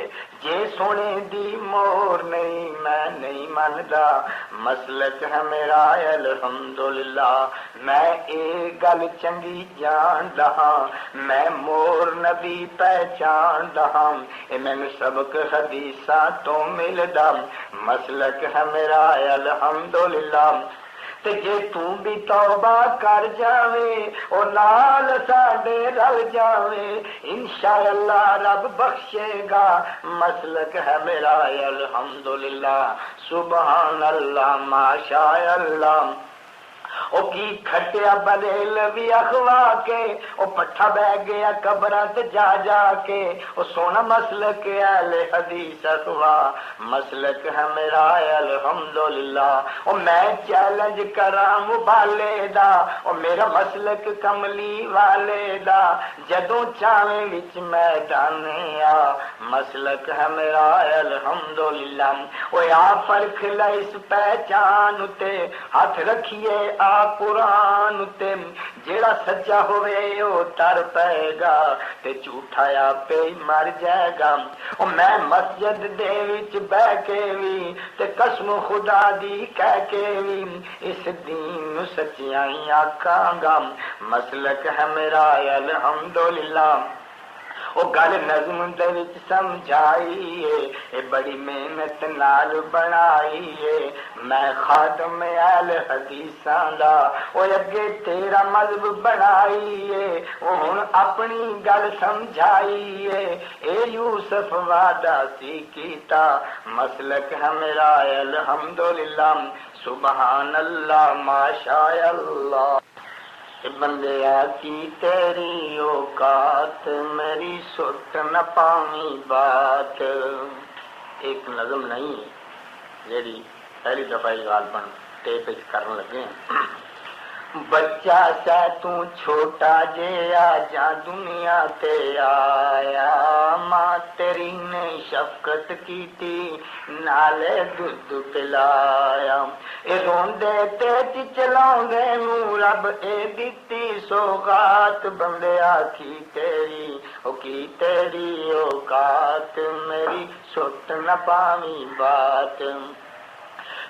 جے سونے دی مور نہیں میں نہیں مندا مسلک ہے میرا الحمدللہ میں اے گل چنگی جاندا ہاں میں مور نبی پہچاندا ہاں اے مینوں سبق حدیثاں تو ملدا مسلک ہے میرا الحمدللہ تے جے تو بھی توبہ کر جاوے او نال ساڈے رل جاوے انشاءاللہ رب بخشے گا مسلک ہے میرا الحمدللہ سبحان اللہ ماشاء اللہ او کی کھٹیا بریل بھی اخوا کے او پٹھا بہ گیا قبراں تے جا جا کے او سونا مسلک اہل حدیث اخوا مسلک ہے میرا الحمدللہ او میں چیلنج کراں مبالے دا او میرا مسلک کملی والے دا جدوں چاویں وچ میدان آ مسلک ہے میرا الحمدللہ او آ فرق لے اس پہچان تے ہاتھ رکھیے آ قرآن تے جیڑا سچا ہوئے او تر پائے گا تے جھوٹا پہ مر جائے گا او میں مسجد دے وچ بہ کے وی تے قسم خدا دی کہہ کے وی اس دین سچیائی آکھاں گا مسلک ہے میرا الحمدللہ او گل نظم دے وچ سمجھائی ہے اے بڑی محنت نال بنائی ہے میں خادم اہل حدیثاں دا او اگے تیرا مذہب بنائی ہے او ہن اپنی گل سمجھائی ہے اے یوسف وعدہ سی کیتا مسلک ہے میرا الحمدللہ سبحان اللہ ماشاء اللہ بندیا کی تیری اوقات میری سٹ نہ پاویں بات ایک نظم نہیں ہے جیڑی پہلی دفعہ غالباً ٹیپ کرن لگے ہیں بچہ سا تو چھوٹا جیا جا دنیا تے آیا ماں تیری نے شفقت کیتی نالے دودھ پلایا اے روندے تے چلاوندے نوں رب اے دتی سوغات بندیا کی تیری او کی تیری اوقات میری سٹ نہ پاویں بات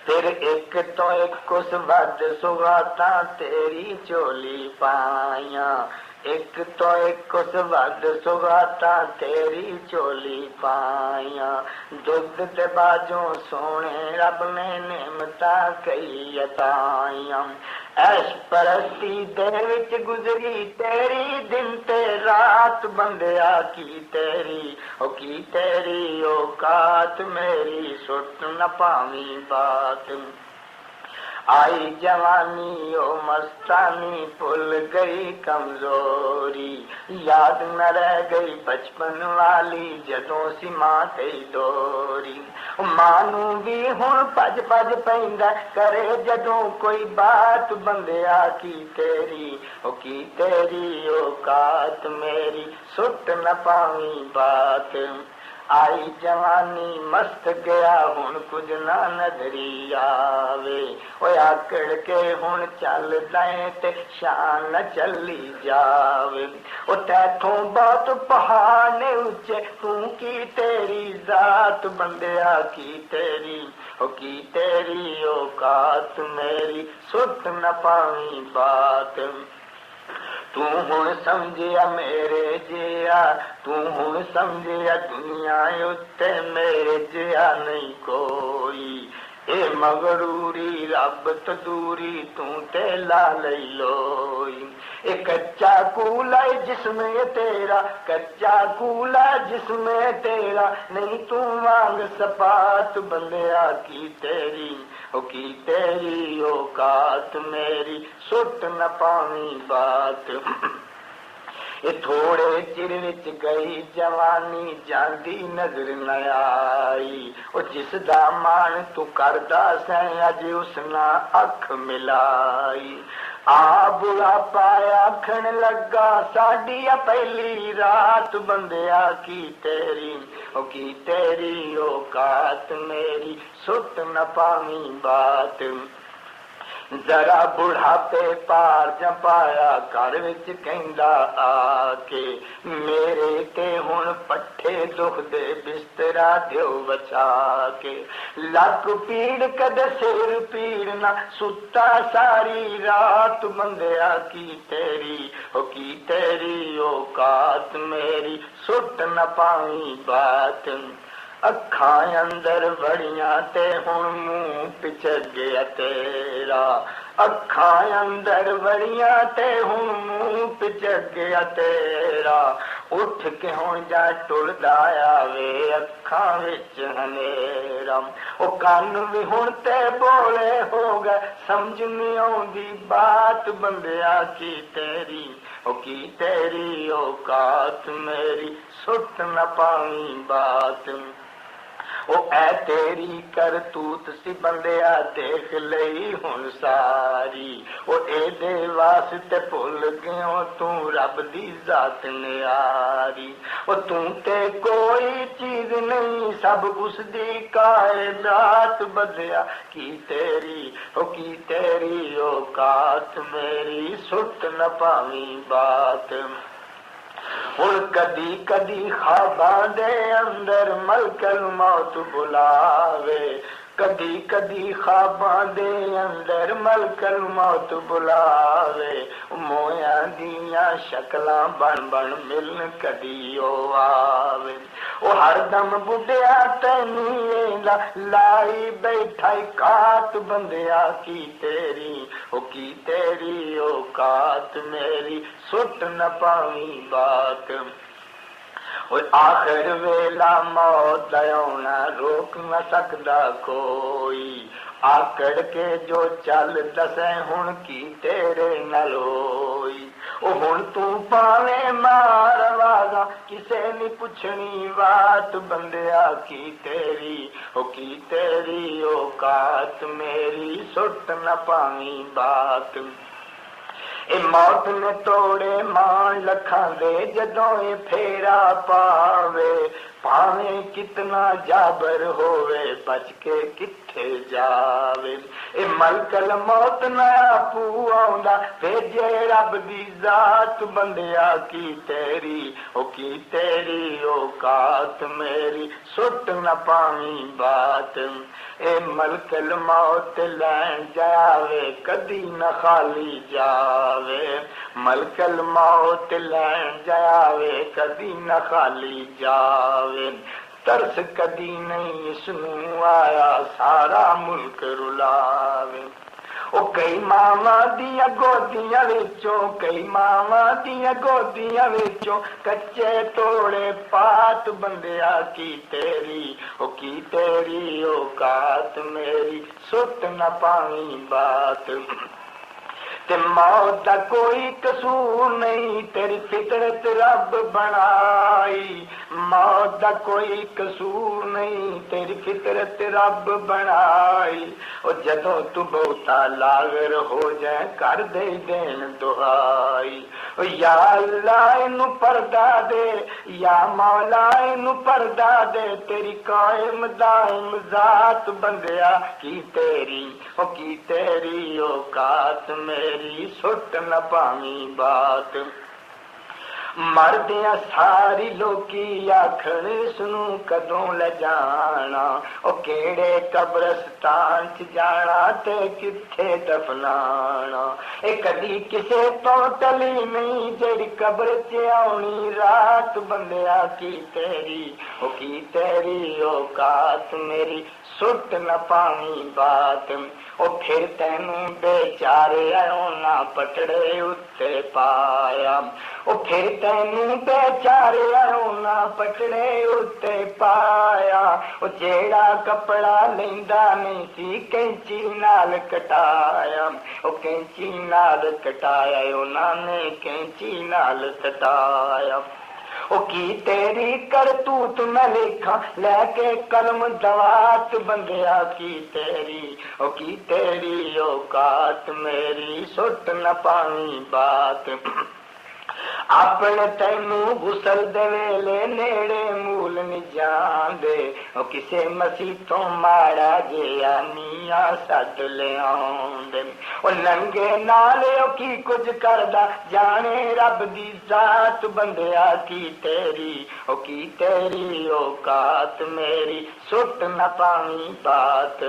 پھر ایک تو ایک اس ود سوغاتاں تیری چولی پائیاں ایک تو ایک اس ود سوغاتاں تیری چولی پائیاں دودھ تے باجوں سونے رب نے نعمتاں کئی عطائیاں ایش پرستی دے وچ گزری تیری دن تے رات بندیا کی تیری او کی تیری اوقات میری سٹ نہ پاویں بات آئی جوانی او مستانی بھول گئی کمزوری یاد نہ رہ گئی بچپن والی جدوں سی ماں تیری دوری مانوں بھی ہن پج پج پیندا کرے جدوں کوئی بات بندیا کی تیری او کی تیری اوقات میری سٹ نہ پاویں بات آئی جوانی مست گیا ہن کچھ نہ نظری آوے، اوے آکڑ کے ہن چل دیں تے شان نہ چلی جاوے، او تیتھوں بہت پہاڑ نے اچے تو کی تیری ذات بندیا کی تیری، او کی تیری اوقات میری سٹ نہ پاویں بات، تو ہن سمجھیا میرے جیا، تو ہن سمجھیا دنیا اتے میرے جیا نہیں کوئی، اے مغروری رب تو دوری تو تے لا لئی لوئی، اے کچا کولا جسم ہے تیرا، کچا کولا جسم ہے تیرا، نہیں تو مانگ سپات بندیا کی تیری، او کی تیری اوقات میری سٹ نہ پاویں بات، یہ تھوڑے چر وچ گئی جوانی جاندی نظر نہ آئی، او جس دا مان تو کردا سیں اج اس نال اکھ ملائی، آ بڑا پایا آکھن لگا ساڈی پہلی رات بندیا کی تیری، او کی تیری اوقات میری سٹ نہ پاویں بات، ذرا بڑھاپے پار جپایا گھر وچ کہندا آ کے، میرے تے ہن پٹھے دکھ دے بسترا دیو بچا کے، لک پیڑ کدے سر پیڑ نہ ستا ساری رات بندیا کی تیری، او کی تیری اوقات میری سٹ نہ پاویں بات، اکھاں اندر وڑیاں تے ہن منہ پچھڑ گیا تیرا، اکھاں اندر وڑیاں تے ہن منہ پچھڑ گیا تیرا، اٹھ کے ہن جا ٹردا آوے اکھاں وچ ہنیرا، او کان وی ہن تے بولے ہو گئے سمجھ نہیں آوندی بات بندیا کی تیری، او کی تیری اوقات میری سٹ نہ پاویں بات، او اے تیری کرتوت سی بندیا دیکھ لئی ہن ساری، او اے دے واسطے بھول گیوں تو رب دی ذات نیاری، او تو تے کوئی چیز نہیں سب اس دی کائنات بندیا کی تیری، او کی تیری اوقات میری سٹ نہ پاویں بات، ہن کدی کدی خواباں دے اندر ملک الموت بلاوے، کدی کدی خواباں دے اندر ملک الموت بلاوے، مویاں دیاں شکلاں بن بن ملن کدی او آوے، او ہر دم بڈھیا تینوں ویندا لائی بیٹھا کات بندیا کی تیری، او کی تیری اوقات میری سٹ نہ پاویں بات، آخر ویلا موت دیونا روک نہ سکدا کوئی، آکڑ کے جو چل دسیں ہن کی تیرے نال ہوئی، او ہن تو پاویں مار آوازاں کسے نہیں پوچھنی بات بندیا کی تیری، او کی تیری اوقات میری سٹ نہ پاویں بات، اے موت نے توڑے مان لکھاں دے جدوں اے پھیرا پاوے، پاویں کتنا جابر ہوئے بچ کے کتھے جاوے، اے ملک الموت نہ آپو آوندا بھیجے رب دی ذات بندیا کی تیری، او کی تیری اوقات میری سٹ نہ پاویں بات، اے ملک الموت لین جاوے کدی نہ خالی جاوے، ملک الموت لین جاوے کدی نہ خالی جاوے، ترس کدی نہیں اس نوں آیا سارا ملک رلاوے، او کئی ماواں دیاں گودیاں وچوں، کئی ماواں دیاں گودیاں وچوں کچے توڑے پات بندیا کی تیری، او کی تیری اوقات میری سٹ نہ پاویں بات، تے موت دا کوئی قصور نہیں، تیری فطرت رب بنائی، موت دا کوئی قصور نہیں، تیری فطرت رب بنائی، او جدوں تو بہتا لاغر ہو جائے کر دے دین دعائی، او یا اللہ اینو پردہ دے، یا مولا اینو پردہ دے، تیری قائم دائم ذات بندیا کی تیری، او کی تیری اوقات میری سٹ نہ پاویں بات، مردیاں ساری لوکی آکھن سنو کدوں لے جانا، او کیڑے قبرستان چ جانا تے کتھے دفنانا، اے کدی کسے تو ٹلی نہیں جڑی قبر چ آونی رات بندیا کی تیری، او کی تیری اوقات میری سٹ نہ پاویں بات، او پھر تینوں بیچارے اونا پٹڑے اتے پایا، او پھر تینوں بیچارے اونا پٹڑے اتے پایا، او جیڑا کپڑا لیندا نہیں سی کینچی نال کٹایا، او کینچی نال کٹایا انہاں نے کینچی نال کٹایا، او کی تیری کرتوت میں لکھا لے کے قلم دوات بندیا کی تیری، او کی تیری اوقات میری سٹ نہ پاویں بات، اپنے تینوں غسل دے ویلے نیڑے مول نہیں جاندے، او کسے مسیح تو ماڑا جیا میاں سد لے آندے، او ننگے نالے او کی کچھ کردا جانے رب دی ذات بندیا کی تیری، او کی تیری اوقات میری سٹ نہ پاویں بات،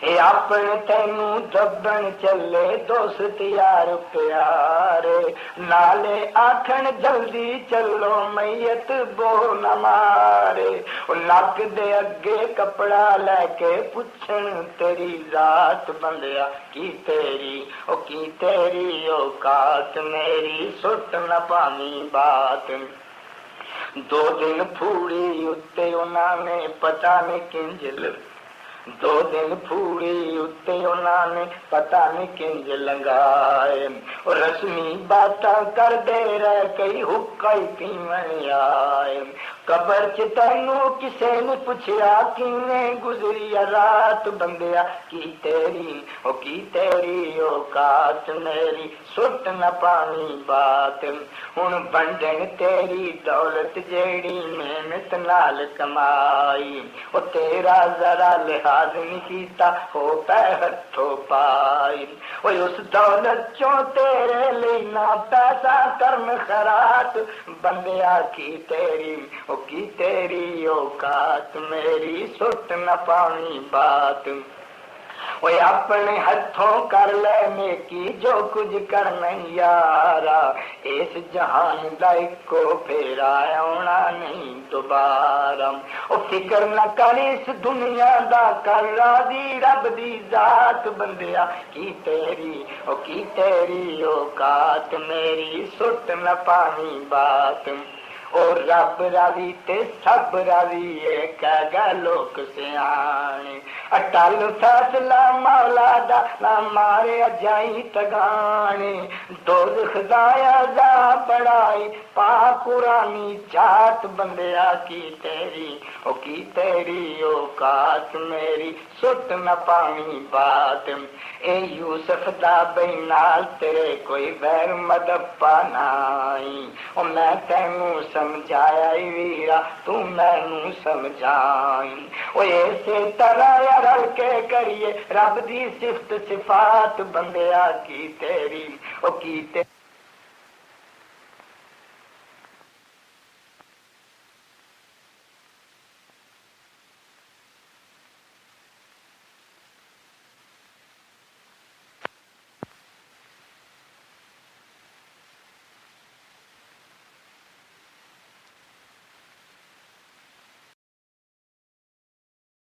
اے اپنے تینوں دبن چلے دوست یار پیارے، نالے آکھن جلدی چلو میت بو نہ مارے، او نک دے اگے کپڑا لے کے پوچھن تیری ذات بندیا کی تیری، او کی تیری اوقات میری سٹ نہ پاویں بات، دو دن پھوڑی اتے انہاں نے پتہ نہیں کنج، دو دن پھوڑی اتے انہاں نے پتہ نہیں کنج لنگائے، اور رسمی باتاں کر دے رہ کئی حقائی پیون آئے، قبر چ تینوں کسے نے پوچھیا کیویں گزری رات بندیا کی تیری، او کی تیری اوقات میری سٹ نہ پاویں بات، ہن بنڈن تیری دولت جیڑی محنت نال کمائی، او تیرا ذرا لحاظ نہیں کیتا ہو پہ ہتھوں پائی، اوے اس دولت چوں تیرے لینا پیسہ کرن خیرات بندیا کی تیری، او کی تیری اوقات میری سٹ نہ پاویں بات، اوے اپنے ہتھوں کر لے نیکی جو کچھ کرنا یارا، اس جہان دا اکو پھیرا آنا نہیں دوبارہ، او فکر نہ کر اس دنیا دا کر راضی رب دی ذات بندیا کی تیری، او کی تیری اوقات میری سٹ نہ پاویں بات، اور رب راضی تے سب راضی ہے کہہ گا لوک سیانے، اٹل فیصلہ مولا دا نہ مارے جائی تگانے، دوزخ دا عذاب بڑائی پا قرآنی چاٹ بندیا کی تیری، او کی تیری اوقات میری سٹ نہ پاویں بات، اے یوسف دا بینال تیرے کوئی غیر مدد پانائی، او میں تینوں سمجھایا ویرا تو مینوں سمجھائی، او ایسے طرح رل کے کریے رب دی صفت صفات بندیا کی تیری، او کی